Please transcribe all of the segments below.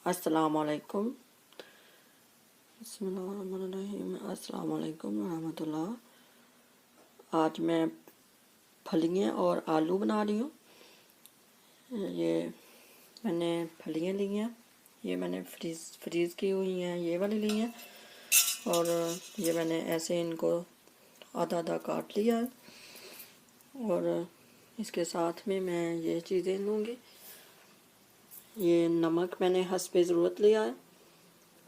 अस्सलामुअलैकुम बिस्मिल्लाहिर्रहमानिर्रहीम अस्सलाम वालेकुम रहमतुल्लाह। आज मैं फलियाँ और आलू बना रही हूँ। ये मैंने फलियाँ ली हैं, ये मैंने फ्रीज़ की हुई हैं, ये वाली ली हैं। और ये मैंने ऐसे इनको आधा आधा काट लिया है। और इसके साथ में मैं ये चीज़ें लूँगी। ये नमक मैंने हस्बे ज़रूरत लिया है,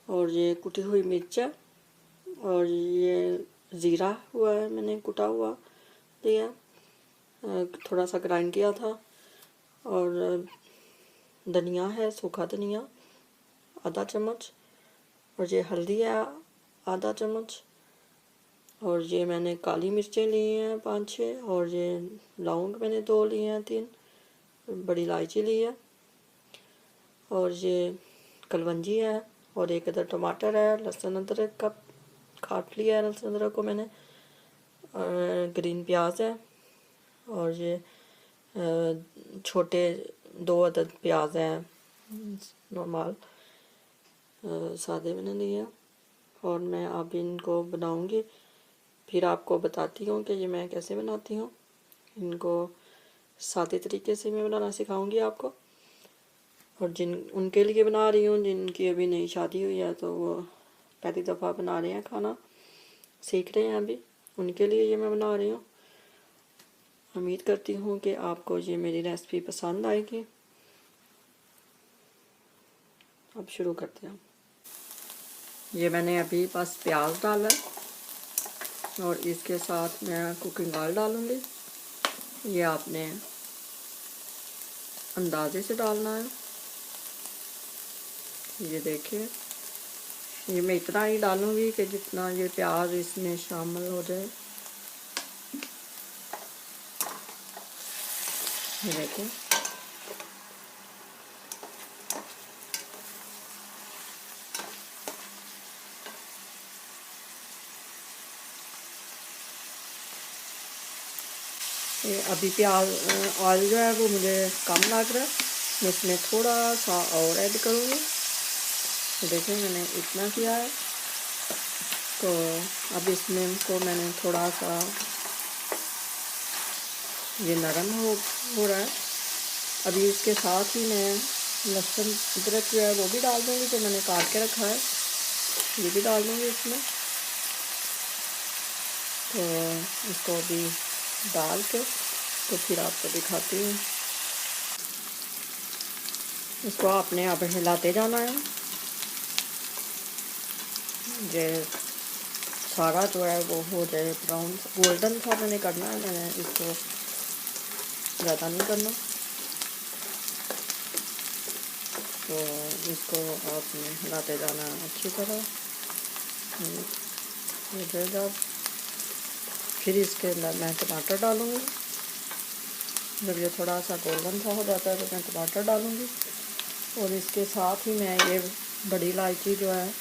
और ये कुटी हुई मिर्च है, और ये ज़ीरा हुआ है मैंने कुटा हुआ लिया, थोड़ा सा ग्राइंड किया था। और धनिया है, सूखा धनिया आधा चम्मच, और ये हल्दी है आधा चम्मच, और ये मैंने काली मिर्चें ली हैं 5-6, और ये लौंग मैंने 2 लिए हैं, 3 बड़ी इलायची ली है, और ये कलवंजी है, और एक इधर टमाटर है। लहसुन अदरक का काट लिया है, लहसुन अदरक को मैंने। ग्रीन प्याज है, और ये छोटे 2 अदद प्याज हैं नॉर्मल सादे मैंने लिए। और मैं अब इनको बनाऊंगी, फिर आपको बताती हूँ कि ये मैं कैसे बनाती हूँ। इनको सादे तरीके से मैं बनाना सिखाऊंगी आपको। और उनके लिए बना रही हूँ जिनकी अभी नई शादी हुई है, तो वो पहली दफ़ा बना रहे हैं, खाना सीख रहे हैं अभी, उनके लिए ये मैं बना रही हूँ। उम्मीद करती हूँ कि आपको ये मेरी रेसिपी पसंद आएगी। अब शुरू करते हैं। ये मैंने अभी बस प्याज डाला है, और इसके साथ मैं कुकिंग ऑयल डालूँगी। ये आपने अंदाजे से डालना है। ये देखिए, ये मैं इतना ही डालूँगी कि जितना ये प्याज इसमें शामिल हो जाए। ये देखिए, ये अभी प्याज ऑयल जो है वो मुझे कम लग रहा है, मैं इसमें थोड़ा सा और ऐड करूँगी। तो देखिए, मैंने इतना किया है। तो अब इसमें को मैंने थोड़ा सा, ये नरम हो रहा है। अभी इसके साथ ही मैं लहसुन अदरक जो है वो भी डाल दूँगी, जो मैंने काट के रखा है, ये भी डाल दूँगी इसमें। तो इसको भी डाल के तो फिर आपको दिखाती हूँ। इसको आपने अब हिलाते जाना है। ये सारा जो है वो हो जाए ब्राउन गोल्डन सा मैंने करना है, मैंने इसको ज़्यादा नहीं करना। तो इसको आपने हिलाते जाना है अच्छी तरह। जब फिर इसके अंदर मैं टमाटर डालूँगी। जब ये थोड़ा सा गोल्डन सा हो जाता है तो मैं टमाटर डालूँगी, और इसके साथ ही मैं ये बड़ी इलायची जो है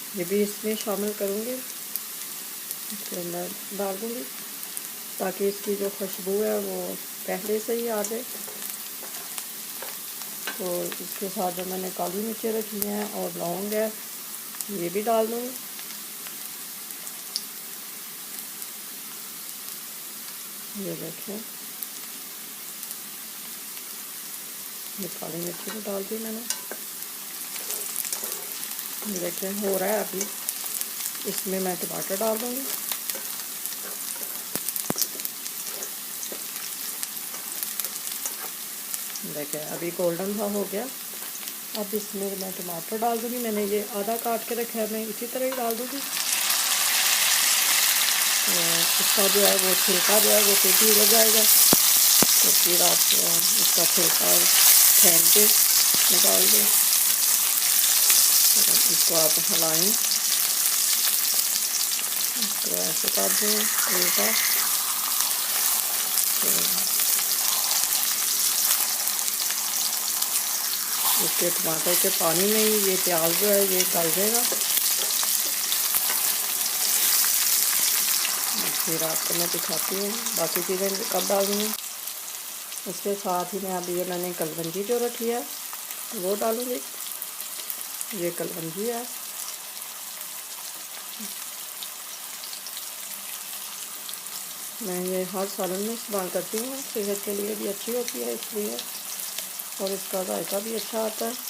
ये भी इसमें शामिल करूँगी, इसके अंदर डाल दूँगी, ताकि इसकी जो खुशबू है वो पहले से ही आ जाए। तो इसके साथ जो मैंने काली मिर्चें रखी हैं और लौंग है, ये भी डाल दूँगी। ये देखिए, ये काली मिर्ची भी डाल दी मैंने। ये देखिए हो रहा है। अभी इसमें मैं टमाटर डाल दूँगी। देखिए अभी गोल्डन सा हो गया। अब इसमें मैं टमाटर डाल दूँगी। मैंने ये आधा काट के रखा है, मैं इसी तरह ही डाल दूँगी। तो इसका जो है वो छिलका जो है वो सीधी उड़ जाएगा, तो फिर आप इसका छिलका फेंक के निकाल दें। तो इसको आप हिलाएं, इसको ऐसे कर दें उल्टा। तो इसके टमाटर के पानी में ही ये प्याज जो है ये गल जाएगा। फिर आपको मैं दिखाती हूँ बाकी चीज़ें कब डालनी है। इसके साथ ही मैं अभी ये मैंने कलवंजी जो रखी है वो डालूँगी। ये कलौंजी है, मैं ये हर सालन में इस्तेमाल करती हूँ, सेहत के लिए भी अच्छी होती है इसलिए, और इसका जायका भी अच्छा आता है।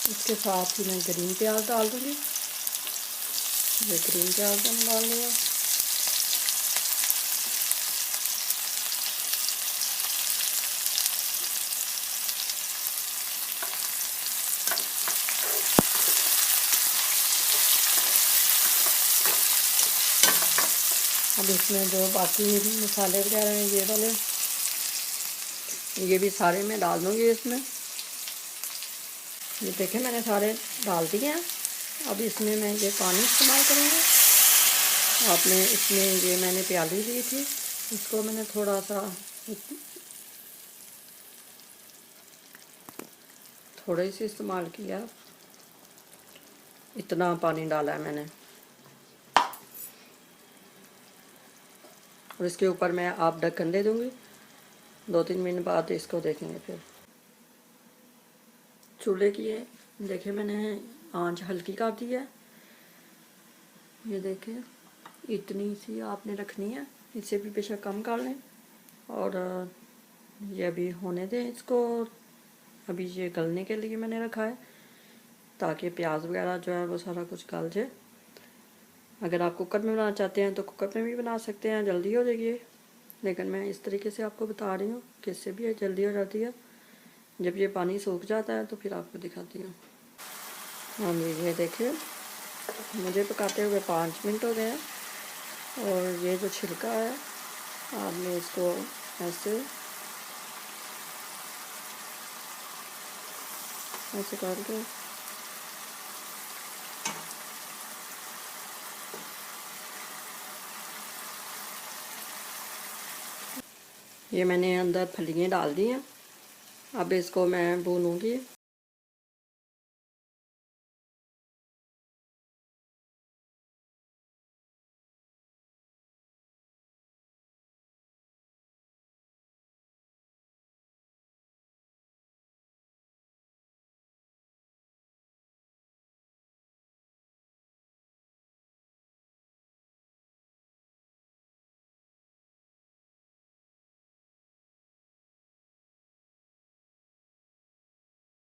इसके साथ ही मैं ग्रीन प्याज डाल दूँगी। ये ग्रीन प्याज मैंने डाल लिया। अब इसमें जो बाकी मसाले वगैरह हैं ये वाले, ये भी सारे मैं डाल दूँगी इसमें। ये देखें मैंने सारे डाल दिए हैं। अब इसमें मैं ये पानी इस्तेमाल करूँगी। आपने इसमें ये मैंने प्याली ली थी, इसको मैंने थोड़ा सा थोड़ा सी इस्तेमाल किया, इतना पानी डाला है मैंने। और इसके ऊपर मैं आप ढक्कन दे दूँगी, 2-3 मिनट बाद इसको देखेंगे। फिर चूल्हे की है, देखिए मैंने आंच हल्की कर दी है। ये देखिए इतनी सी आपने रखनी है, इससे भी बेशक कम कर लें। और ये अभी होने दें इसको। अभी ये गलने के लिए मैंने रखा है ताकि प्याज वगैरह जो है वो सारा कुछ गल जाए। अगर आप कुकर में बनाना चाहते हैं तो कुकर में भी बना सकते हैं, जल्दी हो जाएगी। लेकिन मैं इस तरीके से आपको बता रही हूँ कि इससे भी जल्दी हो जाती है। जब ये पानी सूख जाता है तो फिर आपको दिखाती हूँ। हाँ जी, ये देखिए मुझे पकाते हुए 5 मिनट हो गए हैं। और ये जो छिलका है आपने इसको ऐसे ऐसे कर दो। ये मैंने अंदर फलियाँ डाल दी हैं। अब इसको मैं भूनूंगी